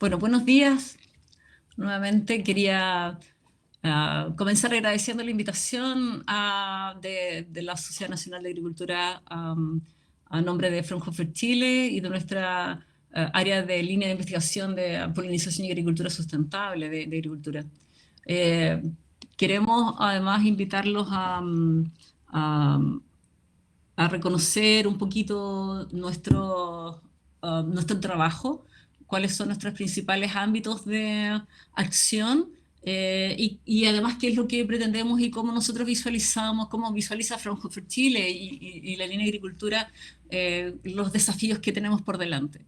Bueno, buenos días. Nuevamente quería comenzar agradeciendo la invitación de la Sociedad Nacional de Agricultura a nombre de Fraunhofer Chile y de nuestra área de línea de investigación de polinización y agricultura sustentable de agricultura. Eh, Queremos además invitarlos a, a reconocer un poquito nuestro trabajo, cuáles son nuestros principales ámbitos de acción y además qué es lo que pretendemos y cómo nosotros visualizamos, cómo visualiza Fraunhofer Chile y la línea de agricultura los desafíos que tenemos por delante.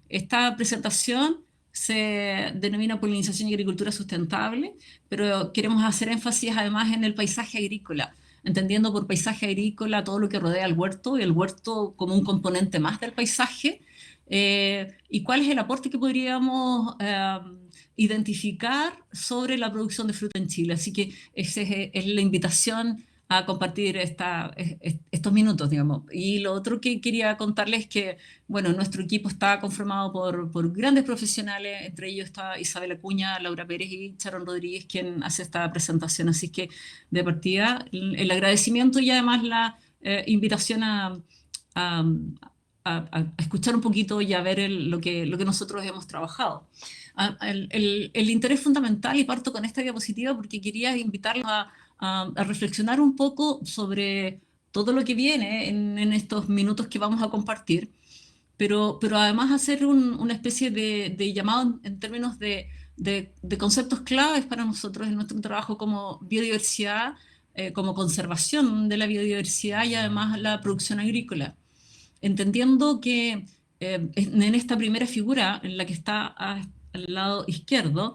Esta presentación se denomina polinización y agricultura sustentable, pero queremos hacer énfasis además en el paisaje agrícola, entendiendo por paisaje agrícola todo lo que rodea al huerto y el huerto como un componente más del paisaje, y cuál es el aporte que podríamos identificar sobre la producción de fruta en Chile. Así que esa es la invitación a compartir estos minutos, digamos. Y lo otro que quería contarles es que, bueno, nuestro equipo está conformado por grandes profesionales, entre ellos está Isabel Acuña, Laura Pérez y Sharon Rodríguez, quien hace esta presentación. Así que, de partida, el agradecimiento y además la invitación a, a escuchar un poquito y a ver lo que nosotros hemos trabajado. El interés fundamental, y parto con esta diapositiva porque quería invitarlos a reflexionar un poco sobre todo lo que viene en estos minutos que vamos a compartir, pero además hacer una especie de llamado en términos de conceptos claves para nosotros en nuestro trabajo como biodiversidad, como conservación de la biodiversidad y además la producción agrícola, entendiendo que en esta primera figura, en la que está al lado izquierdo,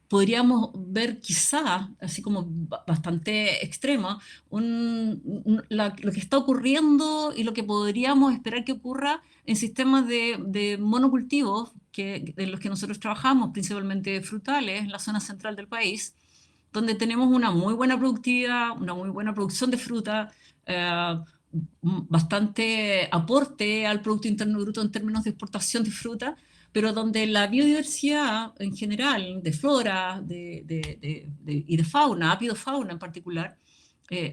podríamos ver quizá, así como bastante extremo, lo que está ocurriendo y lo que podríamos esperar que ocurra en sistemas de monocultivos en los que nosotros trabajamos, principalmente frutales, en la zona central del país, donde tenemos una muy buena productividad, una muy buena producción de fruta, bastante aporte al Producto Interno Bruto en términos de exportación de fruta, pero donde la biodiversidad en general, de flora y de fauna, apidofauna en particular,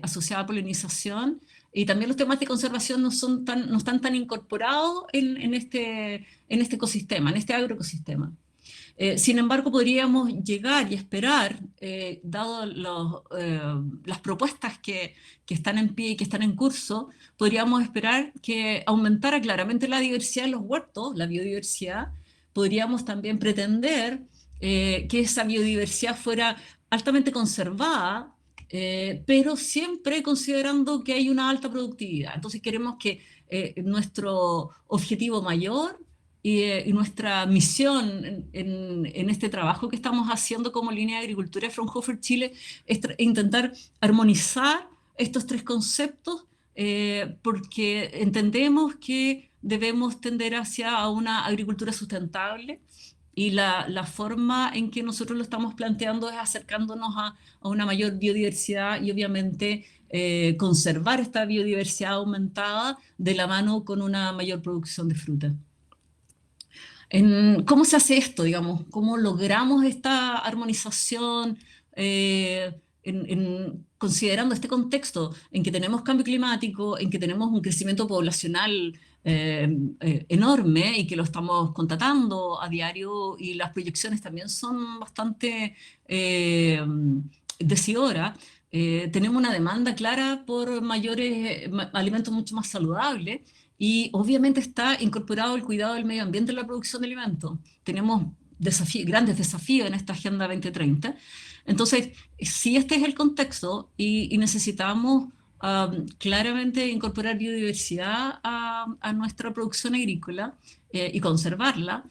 asociada a polinización, y también los temas de conservación no están tan incorporados en este ecosistema, en este agroecosistema. Sin embargo, podríamos llegar y esperar, dado las propuestas que están en pie y que están en curso, podríamos esperar que aumentara claramente la diversidad en los huertos, la biodiversidad. Podríamos también pretender que esa biodiversidad fuera altamente conservada, pero siempre considerando que hay una alta productividad. Entonces queremos que nuestro objetivo mayor y nuestra misión en este trabajo que estamos haciendo como línea de agricultura de Fraunhofer Chile es intentar armonizar estos tres conceptos, porque entendemos que debemos tender hacia una agricultura sustentable y la forma en que nosotros lo estamos planteando es acercándonos a una mayor biodiversidad y obviamente conservar esta biodiversidad aumentada de la mano con una mayor producción de fruta. ¿Cómo se hace esto, digamos? ¿Cómo logramos esta armonización considerando este contexto en que tenemos cambio climático, en que tenemos un crecimiento poblacional enorme y que lo estamos constatando a diario y las proyecciones también son bastante decidoras? Tenemos una demanda clara por mayores alimentos mucho más saludables y obviamente está incorporado el cuidado del medio ambiente en la producción de alimentos. Tenemos grandes desafíos en esta Agenda 2030. Entonces, si este es el contexto y necesitamos claramente incorporar biodiversidad a nuestra producción agrícola y conservarla,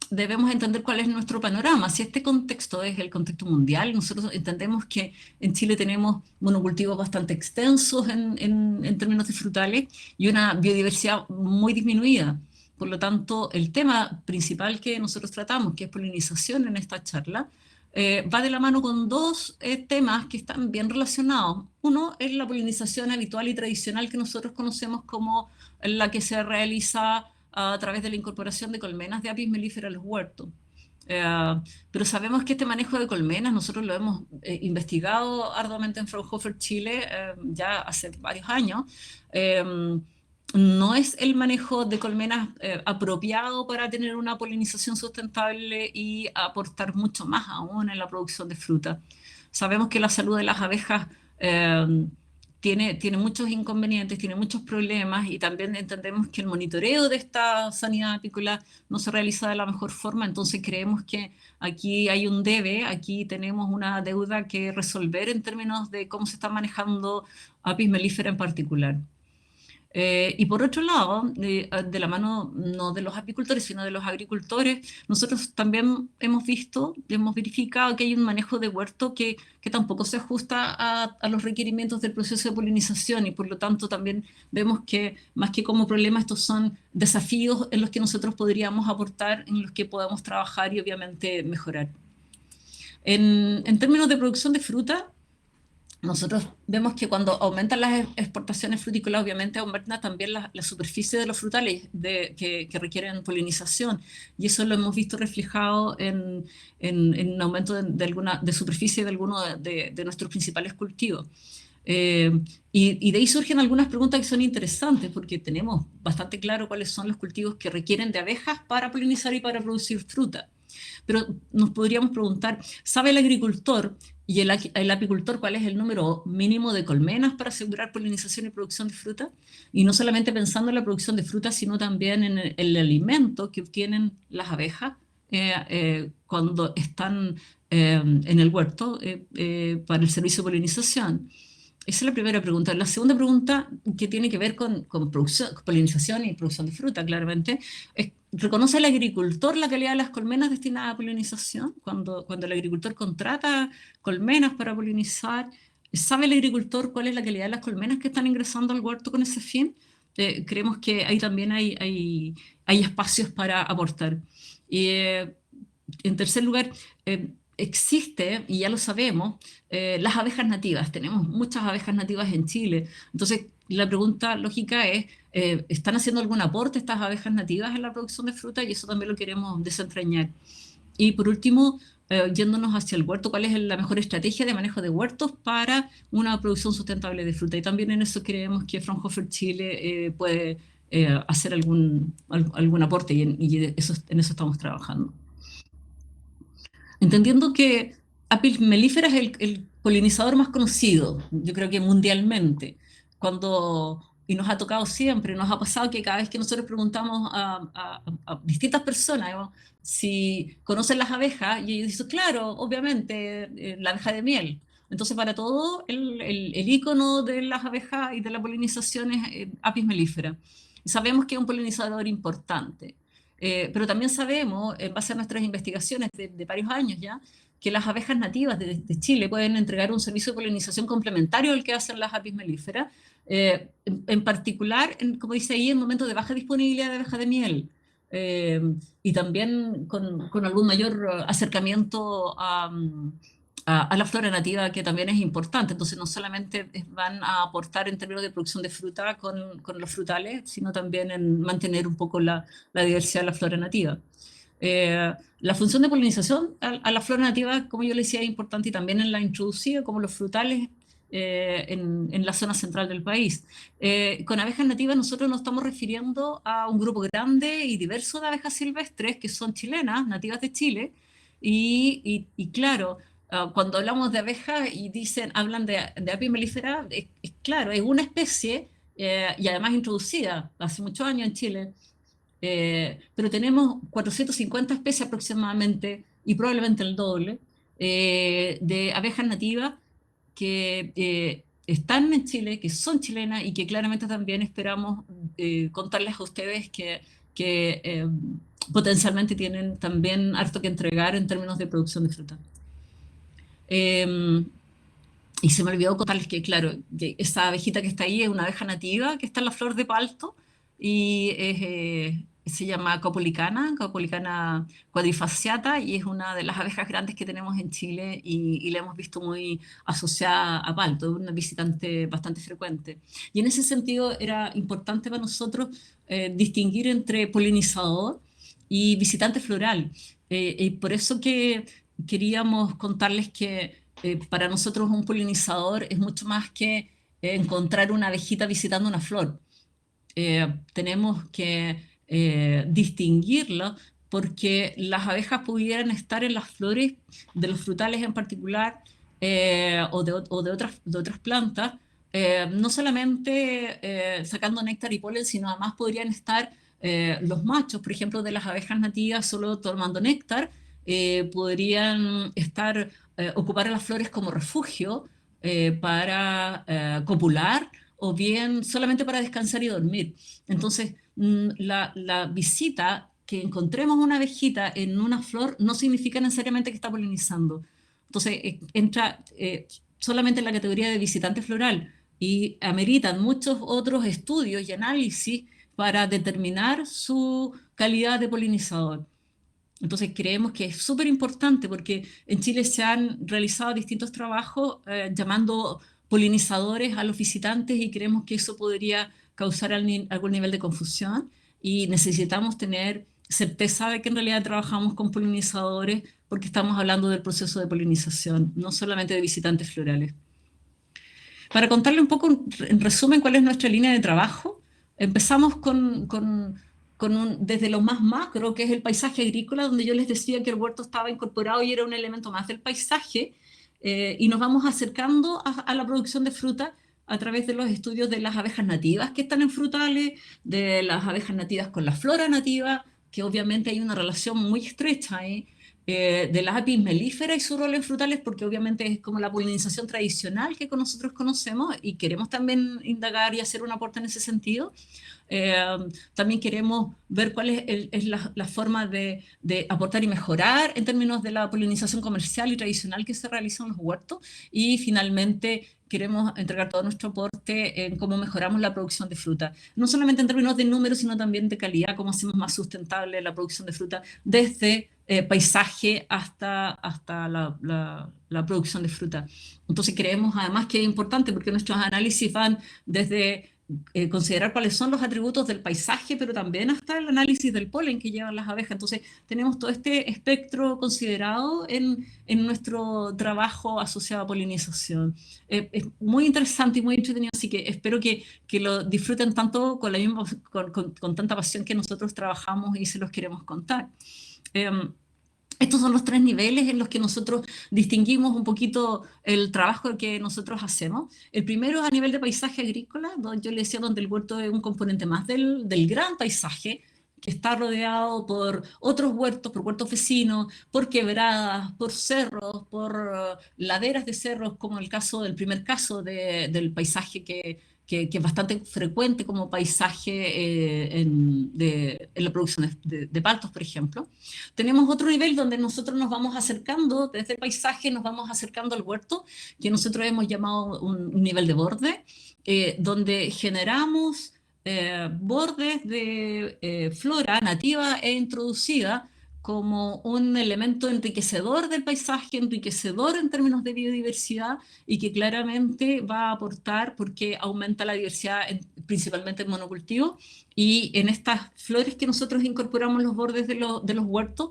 debemos entender cuál es nuestro panorama. Si este contexto es el contexto mundial, nosotros entendemos que en Chile tenemos monocultivos bastante extensos en términos de frutales y una biodiversidad muy disminuida. Por lo tanto, el tema principal que nosotros tratamos, que es polinización en esta charla, va de la mano con dos temas que están bien relacionados. Uno es la polinización habitual y tradicional que nosotros conocemos como la que se realiza a través de la incorporación de colmenas de Apis mellifera a los huertos. Pero sabemos que este manejo de colmenas, nosotros lo hemos investigado arduamente en Fraunhofer, Chile, ya hace varios años. No es el manejo de colmenas apropiado para tener una polinización sustentable y aportar mucho más aún en la producción de fruta. Sabemos que la salud de las abejas tiene muchos inconvenientes, tiene muchos problemas, y también entendemos que el monitoreo de esta sanidad apícola no se realiza de la mejor forma. Entonces creemos que aquí hay un debe, aquí tenemos una deuda que resolver en términos de cómo se está manejando Apis mellifera en particular. Y por otro lado, de la mano no de los apicultores, sino de los agricultores, nosotros también hemos visto, hemos verificado que hay un manejo de huerto que tampoco se ajusta a los requerimientos del proceso de polinización, y por lo tanto también vemos que más que como problema, estos son desafíos en los que nosotros podríamos aportar, en los que podemos trabajar y obviamente mejorar. En términos de producción de fruta, nosotros vemos que cuando aumentan las exportaciones frutícolas, obviamente aumenta también la superficie de los frutales que requieren polinización, y eso lo hemos visto reflejado en un aumento de superficie de algunos de nuestros principales cultivos. Y de ahí surgen algunas preguntas que son interesantes, porque tenemos bastante claro cuáles son los cultivos que requieren de abejas para polinizar y para producir fruta. Pero nos podríamos preguntar, ¿sabe el agricultor y el apicultor cuál es el número mínimo de colmenas para asegurar polinización y producción de fruta? Y no solamente pensando en la producción de fruta, sino también en el alimento que obtienen las abejas cuando están en el huerto para el servicio de polinización. Esa es la primera pregunta. La segunda pregunta, que tiene que ver con polinización y producción de fruta, claramente, es: ¿reconoce el agricultor la calidad de las colmenas destinadas a polinización? Cuando el agricultor contrata colmenas para polinizar, ¿sabe el agricultor cuál es la calidad de las colmenas que están ingresando al huerto con ese fin? Creemos que ahí también hay espacios para aportar. Y en tercer lugar, existe, y ya lo sabemos, las abejas nativas. Tenemos muchas abejas nativas en Chile. Entonces, la pregunta lógica es, ¿están haciendo algún aporte estas abejas nativas en la producción de fruta? Y eso también lo queremos desentrañar. Y por último, yéndonos hacia el huerto, ¿cuál es la mejor estrategia de manejo de huertos para una producción sustentable de fruta? Y también en eso creemos que Fraunhofer Chile puede hacer algún aporte, y en eso estamos trabajando. Entendiendo que Apis mellifera es el polinizador más conocido, yo creo que mundialmente, y nos ha tocado siempre, nos ha pasado que cada vez que nosotros preguntamos a distintas personas, ¿no?, si conocen las abejas, y ellos dicen, claro, obviamente, la abeja de miel. Entonces, para todo, el ícono de las abejas y de la polinización es Apis mellifera. Sabemos que es un polinizador importante. Pero también sabemos, en base a nuestras investigaciones de varios años ya, que las abejas nativas de Chile pueden entregar un servicio de polinización complementario al que hacen las Apis mellifera, en particular, como dice ahí, en momentos de baja disponibilidad de abeja de miel, y también con algún mayor acercamiento a la flora nativa, que también es importante. Entonces, no solamente van a aportar en términos de producción de fruta con los frutales, sino también en mantener un poco la diversidad de la flora nativa. La función de polinización a la flora nativa, como yo le decía, es importante, y también en la introducida, como los frutales en la zona central del país. Con abejas nativas nosotros nos estamos refiriendo a un grupo grande y diverso de abejas silvestres que son chilenas, nativas de Chile, y claro, cuando hablamos de abejas y hablan de Apis mellifera, claro, es una especie, y además introducida hace muchos años en Chile, pero tenemos 450 especies aproximadamente, y probablemente el doble, de abejas nativas que están en Chile, que son chilenas, y que claramente también esperamos contarles a ustedes que potencialmente tienen también harto que entregar en términos de producción de fruta. Y se me olvidó contarles que, claro, que esa abejita que está ahí es una abeja nativa que está en la flor de palto, y se llama Caupolicana quadrifasciata, y es una de las abejas grandes que tenemos en Chile y la hemos visto muy asociada a palto, una visitante bastante frecuente. Y en ese sentido era importante para nosotros distinguir entre polinizador y visitante floral. Y por eso que queríamos contarles que para nosotros un polinizador es mucho más que encontrar una abejita visitando una flor. Tenemos que distinguirlo porque las abejas pudieran estar en las flores de los frutales en particular, de otras plantas, no solamente sacando néctar y polen, sino además podrían estar los machos, por ejemplo, de las abejas nativas solo tomando néctar, podrían estar, ocupar las flores como refugio para copular, o bien solamente para descansar y dormir. Entonces, la visita, que encontremos una abejita en una flor, no significa necesariamente que está polinizando. Entonces, entra solamente en la categoría de visitante floral, y ameritan muchos otros estudios y análisis para determinar su calidad de polinizador. Entonces creemos que es súper importante porque en Chile se han realizado distintos trabajos llamando polinizadores a los visitantes, y creemos que eso podría causar algún nivel de confusión, y necesitamos tener certeza de que en realidad trabajamos con polinizadores porque estamos hablando del proceso de polinización, no solamente de visitantes florales. Para contarle un poco, en resumen, cuál es nuestra línea de trabajo, empezamos desde lo más macro, que es el paisaje agrícola, donde yo les decía que el huerto estaba incorporado y era un elemento más del paisaje, y nos vamos acercando a la producción de fruta a través de los estudios de las abejas nativas que están en frutales, de las abejas nativas con la flora nativa, que obviamente hay una relación muy estrecha ahí, de las apis melíferas y su rol en frutales, porque obviamente es como la polinización tradicional que nosotros conocemos y queremos también indagar y hacer un aporte en ese sentido. Eh, También queremos ver cuál es la forma de aportar y mejorar en términos de la polinización comercial y tradicional que se realiza en los huertos, y finalmente queremos entregar todo nuestro aporte en cómo mejoramos la producción de fruta, no solamente en términos de números, sino también de calidad, cómo hacemos más sustentable la producción de fruta desde paisaje hasta la producción de fruta. Entonces creemos además que es importante porque nuestros análisis van desde considerar cuáles son los atributos del paisaje, pero también hasta el análisis del polen que llevan las abejas. Entonces tenemos todo este espectro considerado en nuestro trabajo asociado a polinización. Es muy interesante y muy entretenido, así que espero que lo disfruten tanto con, la misma, con tanta pasión que nosotros trabajamos y se los queremos contar. Estos son los tres niveles en los que nosotros distinguimos un poquito el trabajo que nosotros hacemos. El primero es a nivel de paisaje agrícola, donde yo le decía, donde el huerto es un componente más del gran paisaje, que está rodeado por otros huertos, por huertos vecinos, por quebradas, por cerros, por laderas de cerros, como el caso del primer caso del paisaje que es bastante frecuente como paisaje en la producción de paltos, por ejemplo. Tenemos otro nivel donde nosotros nos vamos acercando, desde el paisaje nos vamos acercando al huerto, que nosotros hemos llamado un nivel de borde, donde generamos bordes de flora nativa e introducida como un elemento enriquecedor del paisaje, enriquecedor en términos de biodiversidad, y que claramente va a aportar porque aumenta la diversidad principalmente en monocultivo. Y en estas flores que nosotros incorporamos en los bordes de los huertos,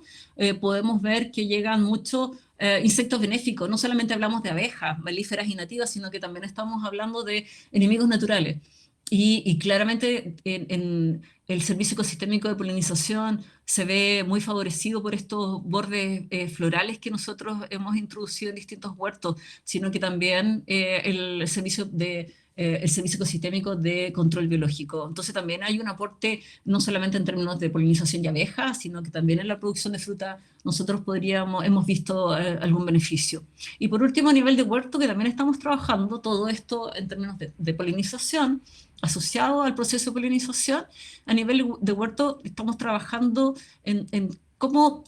podemos ver que llegan muchos insectos benéficos. No solamente hablamos de abejas, melíferas y nativas, sino que también estamos hablando de enemigos naturales. Y claramente en el servicio ecosistémico de polinización se ve muy favorecido por estos bordes florales que nosotros hemos introducido en distintos huertos, sino que también el servicio ecosistémico de control biológico. Entonces también hay un aporte no solamente en términos de polinización y abejas, sino que también en la producción de fruta nosotros hemos visto algún beneficio. Y por último, a nivel de huerto, que también estamos trabajando todo esto en términos de polinización, asociado al proceso de polinización. A nivel de huerto estamos trabajando en cómo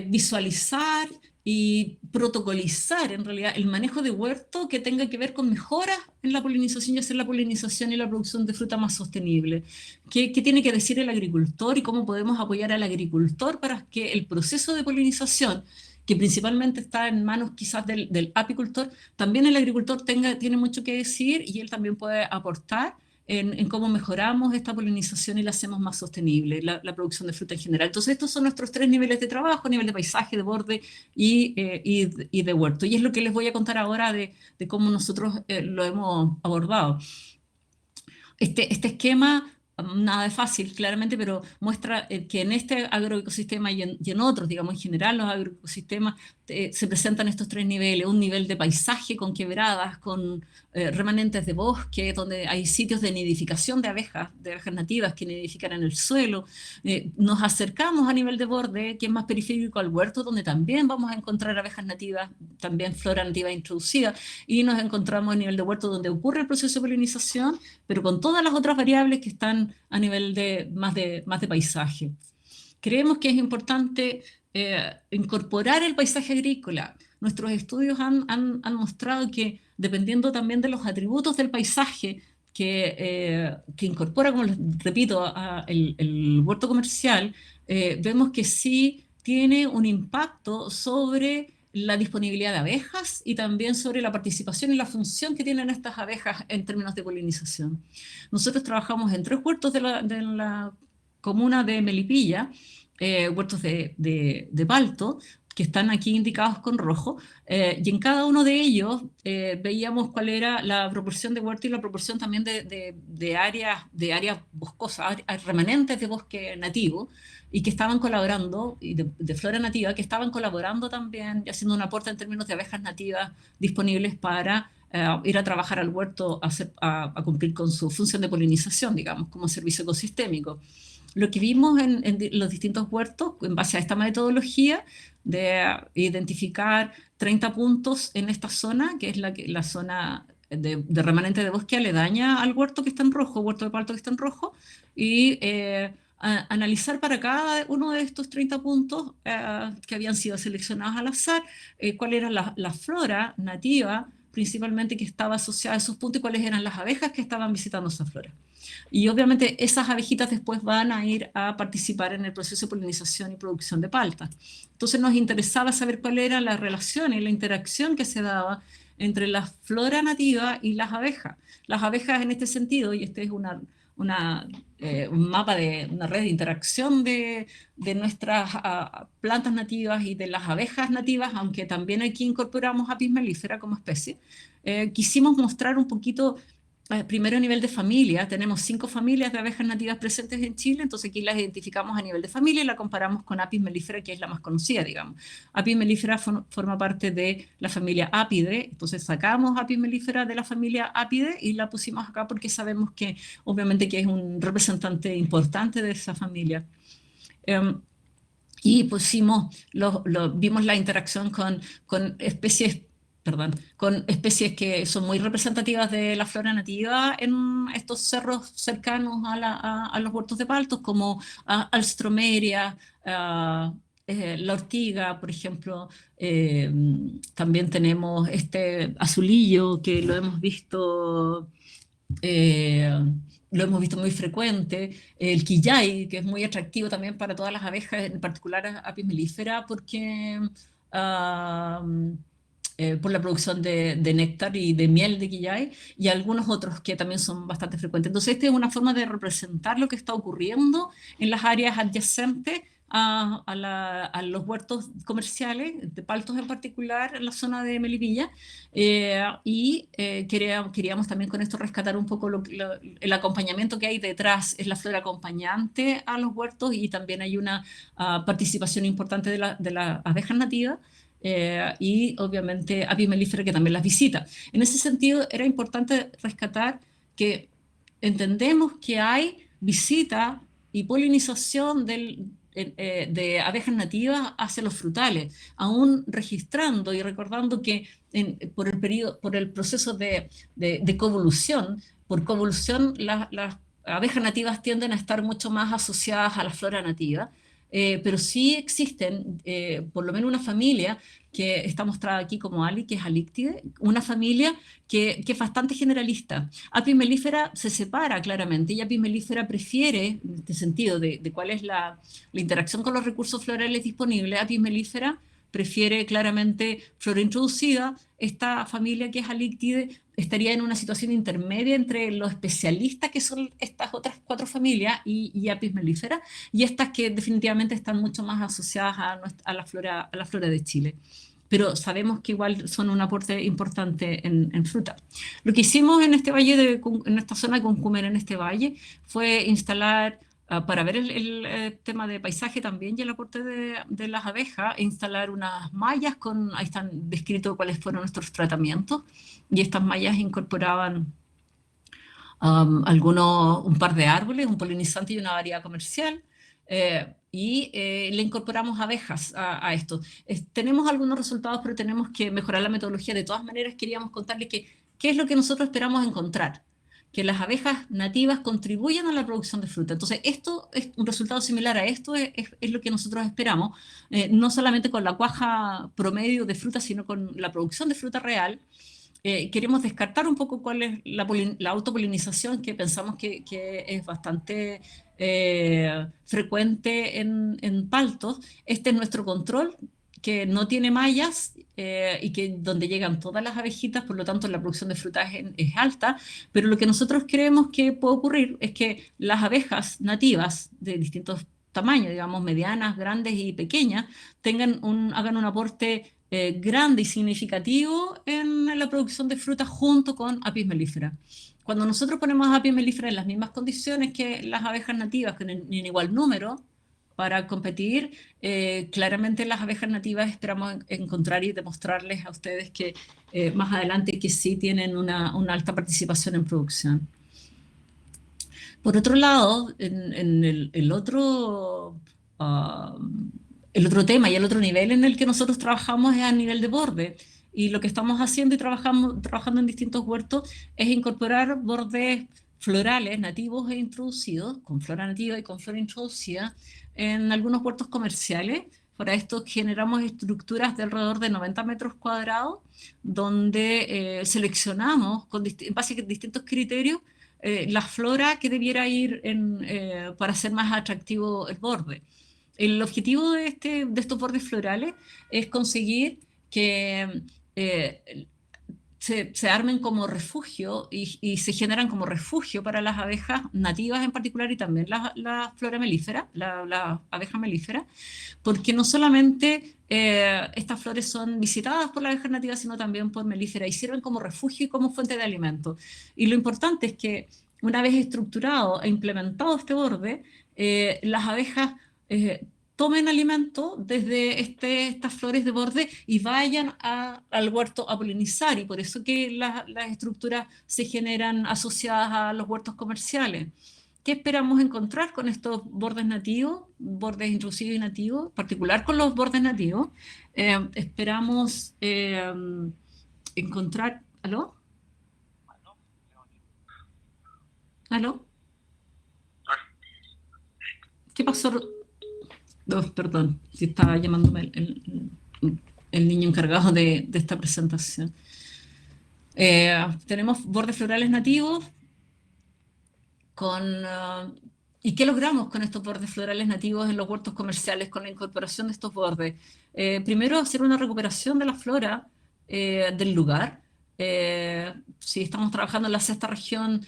visualizar y protocolizar en realidad el manejo de huerto que tenga que ver con mejoras en la polinización y hacer la polinización y la producción de fruta más sostenible. ¿Qué tiene que decir el agricultor y cómo podemos apoyar al agricultor para que el proceso de polinización, que principalmente está en manos quizás del apicultor, también el agricultor tiene mucho que decir y él también puede aportar en cómo mejoramos esta polinización y la hacemos más sostenible, la producción de fruta en general. Entonces, estos son nuestros 3 niveles de trabajo: nivel de paisaje, de borde y de huerto. Y es lo que les voy a contar ahora de cómo nosotros lo hemos abordado. Este esquema, nada de fácil, claramente, pero muestra que en este agroecosistema y en otros, digamos, en general los agroecosistemas, se presentan estos 3 niveles: un nivel de paisaje con quebradas, con remanentes de bosque, donde hay sitios de nidificación de abejas nativas que nidifican en el suelo. Nos acercamos a nivel de borde, que es más periférico al huerto, donde también vamos a encontrar abejas nativas, también flora nativa introducida, y nos encontramos a nivel de huerto, donde ocurre el proceso de polinización, pero con todas las otras variables que están a nivel de más de paisaje. Creemos que es importante incorporar el paisaje agrícola. Nuestros estudios han mostrado que, dependiendo también de los atributos del paisaje que incorpora, como les repito, el huerto comercial, vemos que sí tiene un impacto sobre la disponibilidad de abejas y también sobre la participación y la función que tienen estas abejas en términos de polinización. Nosotros trabajamos en 3 huertos de la comuna de Melipilla, huertos de palto, que están aquí indicados con rojo, y en cada uno de ellos veíamos cuál era la proporción de huerto y la proporción también de áreas boscosas, remanentes de bosque nativo, y que estaban colaborando, y de flora nativa, que estaban colaborando también y haciendo un aporte en términos de abejas nativas disponibles para ir a trabajar al huerto a cumplir con su función de polinización, digamos, como servicio ecosistémico. Lo que vimos en los distintos huertos, en base a esta metodología de identificar 30 puntos en esta zona, que es la zona de remanente de bosque aledaña al huerto que está en rojo, huerto de palto que está en rojo, y analizar para cada uno de estos 30 puntos que habían sido seleccionados al azar, cuál era la flora nativa principalmente que estaba asociada a esos puntos y cuáles eran las abejas que estaban visitando esa flora. Y obviamente esas abejitas después van a ir a participar en el proceso de polinización y producción de palta. Entonces nos interesaba saber cuál era la relación y la interacción que se daba entre la flora nativa y las abejas. Las abejas en este sentido, y este es un mapa de una red de interacción de nuestras plantas nativas y de las abejas nativas, aunque también aquí incorporamos Apis mellifera como especie, quisimos mostrar un poquito. Primero a nivel de familia, tenemos 5 familias de abejas nativas presentes en Chile, entonces aquí las identificamos a nivel de familia y la comparamos con Apis mellifera, que es la más conocida, digamos. Apis mellifera forma parte de la familia Apidae, entonces sacamos Apis mellifera de la familia Apidae y la pusimos acá porque sabemos que obviamente que es un representante importante de esa familia. Y pusimos, vimos la interacción con especies, perdón, con especies que son muy representativas de la flora nativa en estos cerros cercanos a los huertos de paltos, como Alstroemeria, la ortiga, por ejemplo. También tenemos este azulillo que eh, lo hemos visto muy frecuente, el quillay, que es muy atractivo también para todas las abejas, en particular a Apis mellifera, porque por la producción de néctar y de miel de quillay, y algunos otros que también son bastante frecuentes. Entonces, esta es una forma de representar lo que está ocurriendo en las áreas adyacentes a los huertos comerciales, de paltos en particular, en la zona de Melipilla, queríamos también con esto rescatar un poco el acompañamiento que hay detrás. Es la flora acompañante a los huertos y también hay una participación importante de las abejas nativas. Y obviamente Apis mellifera, que también las visita. En ese sentido era importante rescatar que entendemos que hay visita y polinización de abejas nativas hacia los frutales, aún registrando y recordando que por el proceso de covolución, por covolución las abejas nativas tienden a estar mucho más asociadas a la flora nativa. pero sí existen, por lo menos una familia que está mostrada aquí como Ali, que es Alictide, una familia que es bastante generalista. Apis mellifera se separa claramente, y Apis mellifera prefiere, en este sentido, de cuál es la interacción con los recursos florales disponibles. Apis mellifera prefiere claramente flora introducida. Esta familia que es Alictide estaría en una situación intermedia entre los especialistas, que son estas otras cuatro familias, y Apis mellifera, y estas que definitivamente están mucho más asociadas a la flora de Chile. Pero sabemos que igual son un aporte importante en fruta. Lo que hicimos en este valle, en esta zona de Cuncumen, en este valle, fue instalar, para ver el tema de paisaje también y el aporte de las abejas, instalar unas mallas ahí están descritos cuáles fueron nuestros tratamientos, y estas mallas incorporaban un par de árboles, un polinizante y una variedad comercial, le incorporamos abejas a esto. Tenemos algunos resultados, pero tenemos que mejorar la metodología. De todas maneras, queríamos contarles qué es lo que nosotros esperamos encontrar, que las abejas nativas contribuyan a la producción de fruta. Entonces, esto es un resultado similar a esto, es lo que nosotros esperamos, no solamente con la cuaja promedio de fruta, sino con la producción de fruta real. Queremos descartar un poco cuál es la autopolinización, que pensamos que es bastante frecuente en paltos. Este es nuestro control, que no tiene mallas, y que donde llegan todas las abejitas, por lo tanto la producción de fruta es alta, pero lo que nosotros creemos que puede ocurrir es que las abejas nativas de distintos tamaños, digamos medianas, grandes y pequeñas, hagan un aporte grande y significativo en la producción de frutas junto con Apis mellifera. Cuando nosotros ponemos Apis mellifera en las mismas condiciones que las abejas nativas, en igual número, para competir, claramente las abejas nativas esperamos encontrar y demostrarles a ustedes que más adelante que sí tienen una alta participación en producción. Por otro lado, en el otro tema y el otro nivel en el que nosotros trabajamos es a nivel de borde. Y lo que estamos haciendo y trabajando en distintos huertos es incorporar bordes florales nativos e introducidos, con flora nativa y con flora introducida, en algunos huertos comerciales. Para esto generamos estructuras de alrededor de 90 metros cuadrados, donde seleccionamos en base a distintos criterios la flora que debiera ir para hacer más atractivo el borde. El objetivo de estos bordes florales es conseguir que se armen como refugio y se generan como refugio para las abejas nativas en particular, y también la flora melífera, la abeja melífera, porque no solamente estas flores son visitadas por las abejas nativas, sino también por melífera, y sirven como refugio y como fuente de alimento. Y lo importante es que una vez estructurado e implementado este borde, las abejas tomen alimento desde estas flores de borde y vayan al huerto a polinizar, y por eso que las estructuras se generan asociadas a los huertos comerciales. ¿Qué esperamos encontrar con estos bordes nativos, bordes introducidos y nativos, en particular con los bordes nativos? Esperamos encontrar... ¿Aló? ¿Aló? ¿Qué pasó? Oh, perdón, si estaba llamándome el niño encargado de esta presentación. Tenemos bordes florales nativos ¿y qué logramos con estos bordes florales nativos en los huertos comerciales con la incorporación de estos bordes? Primero, hacer una recuperación de la flora del lugar. Si estamos trabajando en la sexta región,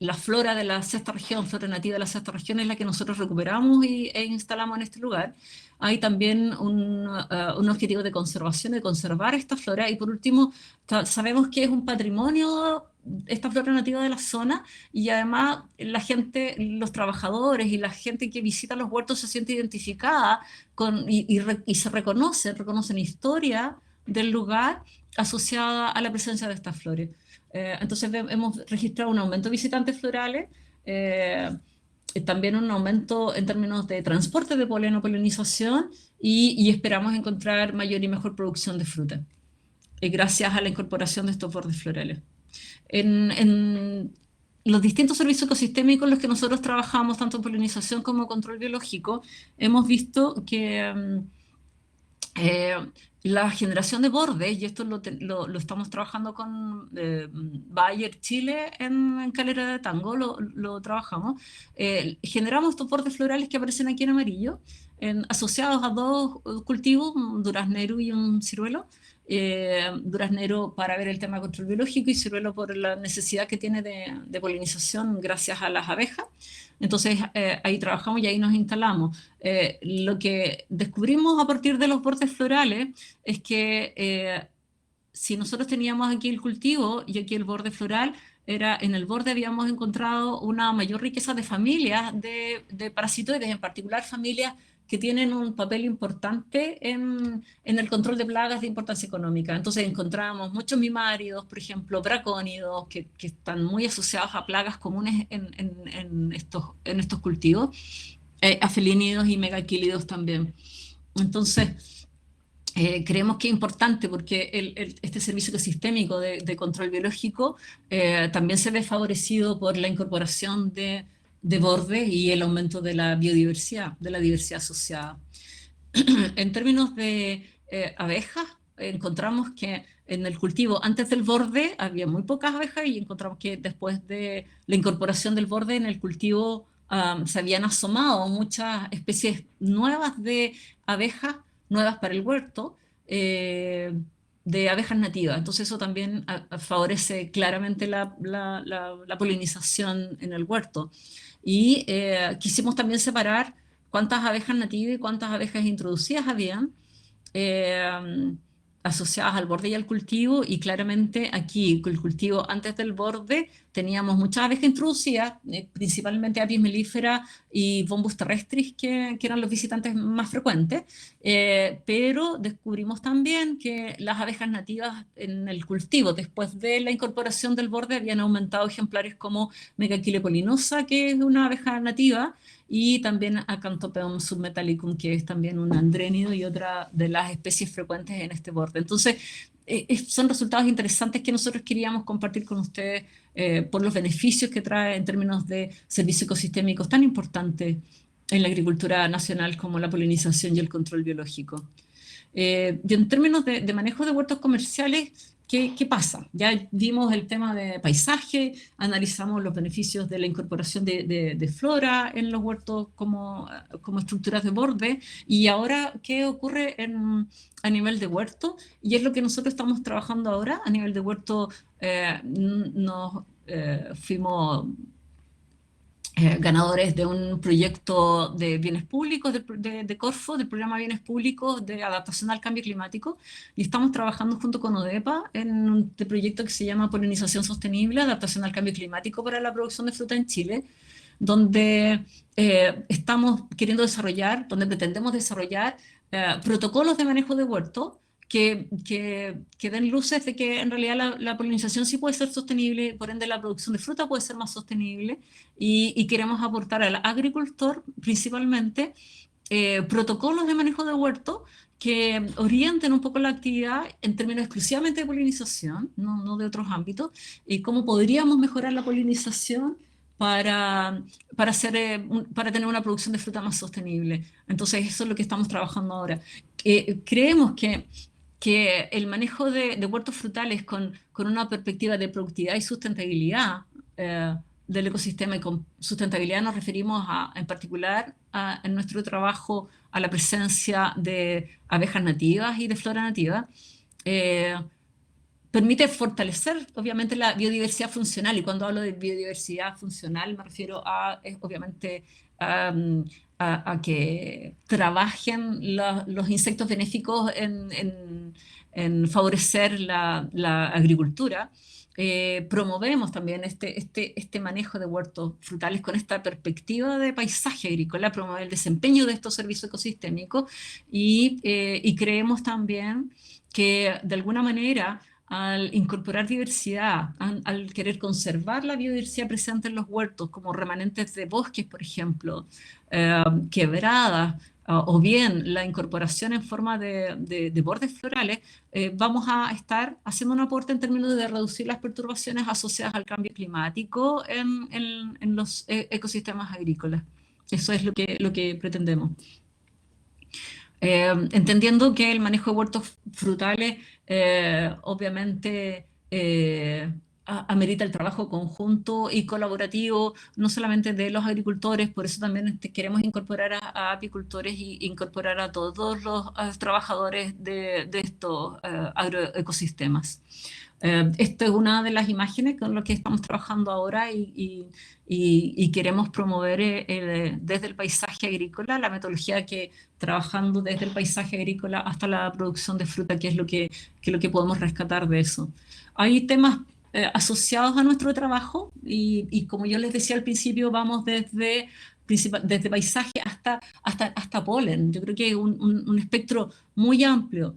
la flora de la sexta región, flora nativa de la sexta región, es la que nosotros recuperamos e instalamos en este lugar. Hay también un objetivo de conservación, de conservar esta flora. Y por último, sabemos que es un patrimonio esta flora nativa de la zona, y además la gente, los trabajadores y la gente que visita los huertos se siente identificada y se reconocen historia del lugar asociada a la presencia de estas flores. Entonces hemos registrado un aumento de visitantes florales, también un aumento en términos de transporte de polen o polinización, y esperamos encontrar mayor y mejor producción de fruta, gracias a la incorporación de estos bordes florales. En los distintos servicios ecosistémicos en los que nosotros trabajamos, tanto en polinización como control biológico, hemos visto que eh, la generación de bordes, y esto lo estamos trabajando con Bayer Chile en Calera de Tango, lo trabajamos, generamos estos bordes florales que aparecen aquí en amarillo, asociados a dos cultivos, un duraznero y un ciruelo. Duraznero para ver el tema de control biológico y ciruelo por la necesidad que tiene de polinización gracias a las abejas. Entonces ahí trabajamos y ahí nos instalamos. Lo que descubrimos a partir de los bordes florales es que si nosotros teníamos aquí el cultivo y aquí el borde floral, en el borde habíamos encontrado una mayor riqueza de familias de parasitoides, en particular familias que tienen un papel importante en el control de plagas de importancia económica. Entonces encontramos muchos mimáridos, por ejemplo, bracónidos, que están muy asociados a plagas comunes en estos cultivos, afelínidos y megaquílidos también. Entonces, creemos que es importante porque este servicio ecosistémico de control biológico también se ve favorecido por la incorporación de bordes y el aumento de la diversidad asociada. En términos de abejas, encontramos que en el cultivo antes del borde había muy pocas abejas y encontramos que después de la incorporación del borde en el cultivo se habían asomado muchas especies nuevas de abejas, nuevas para el huerto, de abejas nativas. Entonces eso también favorece claramente la polinización en el huerto. Y quisimos también separar cuántas abejas nativas y cuántas abejas introducidas habían eh, asociadas al borde y al cultivo, y claramente aquí, con el cultivo antes del borde, teníamos muchas abejas introducidas, principalmente Apis mellifera y Bombus terrestris, que eran los visitantes más frecuentes, pero descubrimos también que las abejas nativas en el cultivo, después de la incorporación del borde, habían aumentado ejemplares como Megachile pollinosa, que es una abeja nativa, y también Acanthopeum submetallicum, que es también un andrénido y otra de las especies frecuentes en este borde. Entonces, son resultados interesantes que nosotros queríamos compartir con ustedes por los beneficios que trae en términos de servicios ecosistémicos tan importantes en la agricultura nacional como la polinización y el control biológico. Y en términos de manejo de huertos comerciales, ¿qué pasa? Ya vimos el tema de paisaje, analizamos los beneficios de la incorporación de flora en los huertos como estructuras de borde, y ahora, ¿qué ocurre a nivel de huerto? Y es lo que nosotros estamos trabajando ahora a nivel de huerto. Nos fuimos ganadores de un proyecto de bienes públicos de Corfo, del programa Bienes Públicos de adaptación al cambio climático, y estamos trabajando junto con ODEPA en un proyecto que se llama Polinización Sostenible, adaptación al cambio climático para la producción de fruta en Chile, donde estamos queriendo desarrollar, donde pretendemos desarrollar protocolos de manejo de huertos que den luces de que en realidad la polinización sí puede ser sostenible, por ende la producción de fruta puede ser más sostenible, y queremos aportar al agricultor principalmente protocolos de manejo de huertos que orienten un poco la actividad en términos exclusivamente de polinización, no de otros ámbitos, y cómo podríamos mejorar la polinización para tener una producción de fruta más sostenible. Entonces eso es lo que estamos trabajando ahora. Creemos que el manejo de huertos frutales con una perspectiva de productividad y sustentabilidad del ecosistema, y con sustentabilidad nos referimos en particular en nuestro trabajo a la presencia de abejas nativas y de flora nativa, eh, permite fortalecer obviamente la biodiversidad funcional, y cuando hablo de biodiversidad funcional me refiero obviamente a que trabajen los insectos benéficos en favorecer la agricultura. Promovemos también este manejo de huertos frutales con esta perspectiva de paisaje agrícola, promover el desempeño de estos servicios ecosistémicos, y creemos también que de alguna manera al incorporar diversidad, al querer conservar la biodiversidad presente en los huertos, como remanentes de bosques, por ejemplo, quebradas, o bien la incorporación en forma de bordes florales, vamos a estar haciendo un aporte en términos de reducir las perturbaciones asociadas al cambio climático en los ecosistemas agrícolas. Eso es lo que pretendemos. Entendiendo que el manejo de huertos frutales obviamente amerita el trabajo conjunto y colaborativo, no solamente de los agricultores, por eso también queremos incorporar a apicultores y incorporar a todos los trabajadores de estos agroecosistemas. Esta es una de las imágenes con las que estamos trabajando ahora y queremos promover desde el paisaje agrícola la metodología que trabajando desde el paisaje agrícola hasta la producción de fruta, que es lo que podemos rescatar de eso. Hay temas asociados a nuestro trabajo y como yo les decía al principio, vamos desde paisaje hasta polen. Yo creo que es un espectro muy amplio.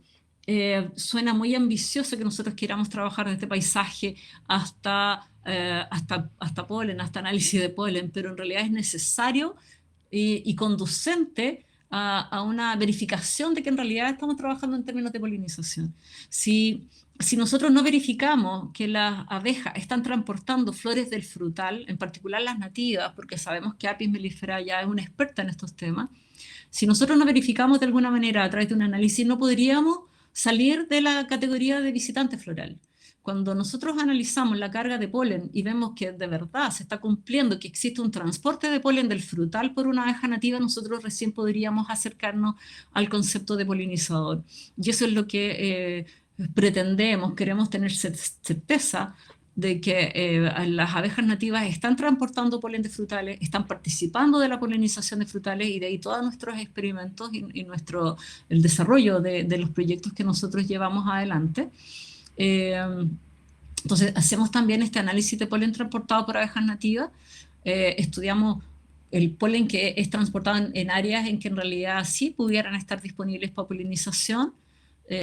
Suena muy ambicioso que nosotros queramos trabajar desde paisaje hasta polen, hasta análisis de polen, pero en realidad es necesario y conducente a una verificación de que en realidad estamos trabajando en términos de polinización. Si nosotros no verificamos que las abejas están transportando flores del frutal, en particular las nativas, porque sabemos que Apis mellifera ya es una experta en estos temas, si nosotros no verificamos de alguna manera a través de un análisis, no podríamos salir de la categoría de visitante floral. Cuando nosotros analizamos la carga de polen y vemos que de verdad se está cumpliendo, que existe un transporte de polen del frutal por una abeja nativa, nosotros recién podríamos acercarnos al concepto de polinizador. Y eso es lo que pretendemos, queremos tener certeza de que las abejas nativas están transportando polen de frutales, están participando de la polinización de frutales y de ahí todos nuestros experimentos y el desarrollo de los proyectos que nosotros llevamos adelante. Entonces hacemos también este análisis de polen transportado por abejas nativas, estudiamos el polen que es transportado en áreas en que en realidad sí pudieran estar disponibles para polinización.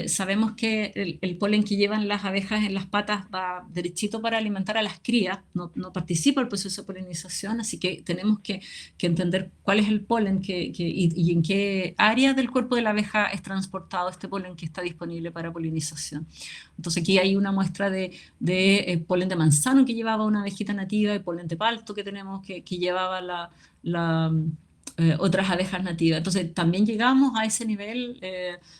Sabemos que el polen que llevan las abejas en las patas va derechito para alimentar a las crías, no participa el proceso de polinización, así que tenemos que entender cuál es el polen y en qué área del cuerpo de la abeja es transportado este polen que está disponible para polinización. Entonces aquí hay una muestra de polen de manzano que llevaba una abejita nativa, y polen de palto que tenemos que llevaba otras abejas nativas. Entonces también llegamos a ese nivel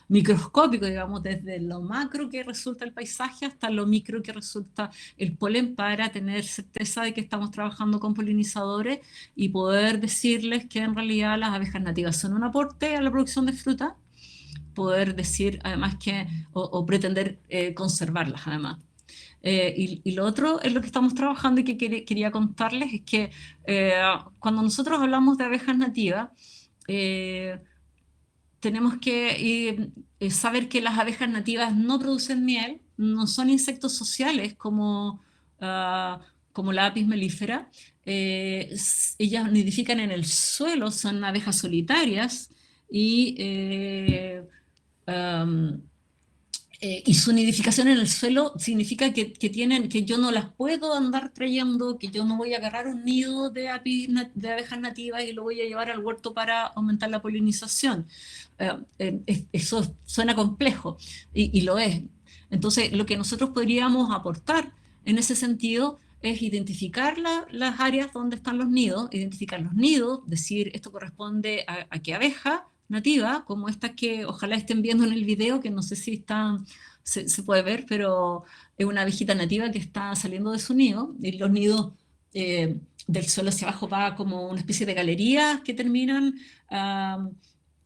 microscópico, digamos, desde lo macro que resulta el paisaje hasta lo micro que resulta el polen, para tener certeza de que estamos trabajando con polinizadores y poder decirles que en realidad las abejas nativas son un aporte a la producción de fruta, poder decir además o pretender conservarlas además. Y lo otro es lo que estamos trabajando y que quería contarles es que cuando nosotros hablamos de abejas nativas, eh, tenemos que saber que las abejas nativas no producen miel, no son insectos sociales como la Apis mellifera. Ellas nidifican en el suelo, son abejas solitarias y um, y su nidificación en el suelo significa que yo no las puedo andar trayendo, que yo no voy a agarrar un nido de abejas nativas y lo voy a llevar al huerto para aumentar la polinización. Eso suena complejo y lo es. Entonces, lo que nosotros podríamos aportar en ese sentido es identificar las áreas donde están los nidos, identificar los nidos, decir esto corresponde a qué abeja nativa, como estas que ojalá estén viendo en el video, que no sé si se puede ver, pero es una abejita nativa que está saliendo de su nido, y los nidos del suelo hacia abajo va como una especie de galerías que terminan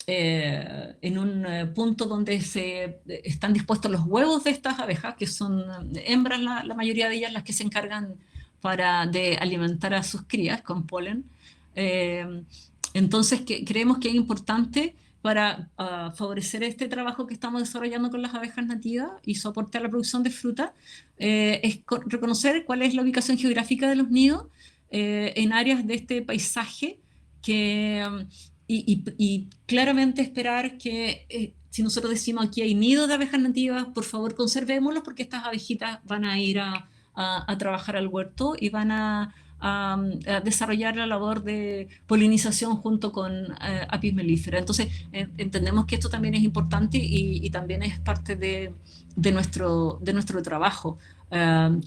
en un punto donde están dispuestos los huevos de estas abejas, que son hembras la mayoría de ellas las que se encargan de alimentar a sus crías con polen. Entonces, creemos que es importante para favorecer este trabajo que estamos desarrollando con las abejas nativas y su aporte a la producción de fruta, es reconocer cuál es la ubicación geográfica de los nidos en áreas de este paisaje y claramente esperar que si nosotros decimos aquí hay nidos de abejas nativas, por favor conservémoslos porque estas abejitas van a ir a trabajar al huerto y van a a desarrollar la labor de polinización junto con Apis mellifera. Entonces, entendemos que esto también es importante y también es parte de nuestro trabajo.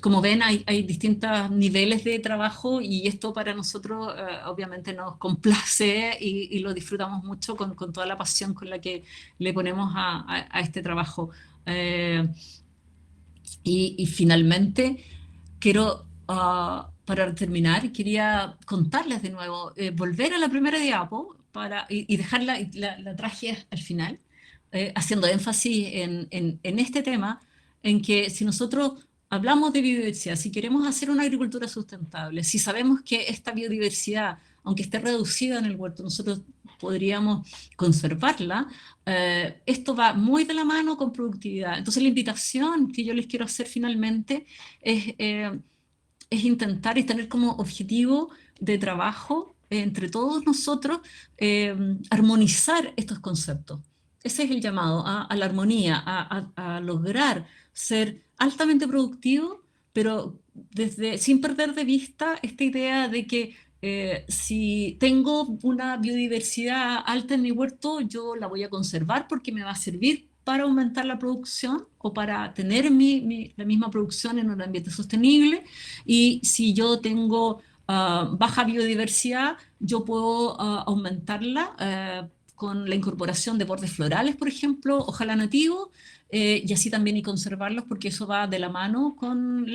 Como ven, hay distintos niveles de trabajo y esto para nosotros obviamente nos complace y lo disfrutamos mucho con toda la pasión con la que le ponemos a este trabajo. Eh, y finalmente, quiero, para terminar, quería contarles de nuevo, volver a la primera diapo y dejarla, la traje al final, haciendo énfasis en este tema, en que si nosotros hablamos de biodiversidad, si queremos hacer una agricultura sustentable, si sabemos que esta biodiversidad, aunque esté reducida en el huerto, nosotros podríamos conservarla, esto va muy de la mano con productividad. Entonces la invitación que yo les quiero hacer finalmente es intentar y tener como objetivo de trabajo entre todos nosotros armonizar estos conceptos. Ese es el llamado a la armonía, a lograr ser altamente productivo, pero sin perder de vista esta idea de que si tengo una biodiversidad alta en mi huerto, yo la voy a conservar porque me va a servir para aumentar la producción o para tener la misma producción en un ambiente sostenible. Y si yo tengo baja biodiversidad, yo puedo aumentarla con la incorporación de bordes florales, por ejemplo, ojalá nativos, y así también y conservarlos, porque eso va de la mano con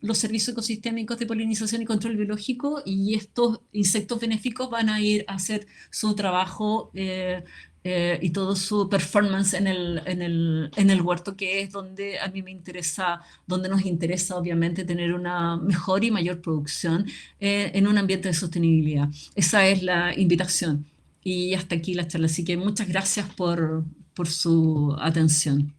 los servicios ecosistémicos de polinización y control biológico, y estos insectos benéficos van a ir a hacer su trabajo y todo su performance en el huerto, que es donde a mí me interesa, donde nos interesa obviamente tener una mejor y mayor producción en un ambiente de sostenibilidad. Esa es la invitación. Y hasta aquí la charla. Así que muchas gracias por su atención.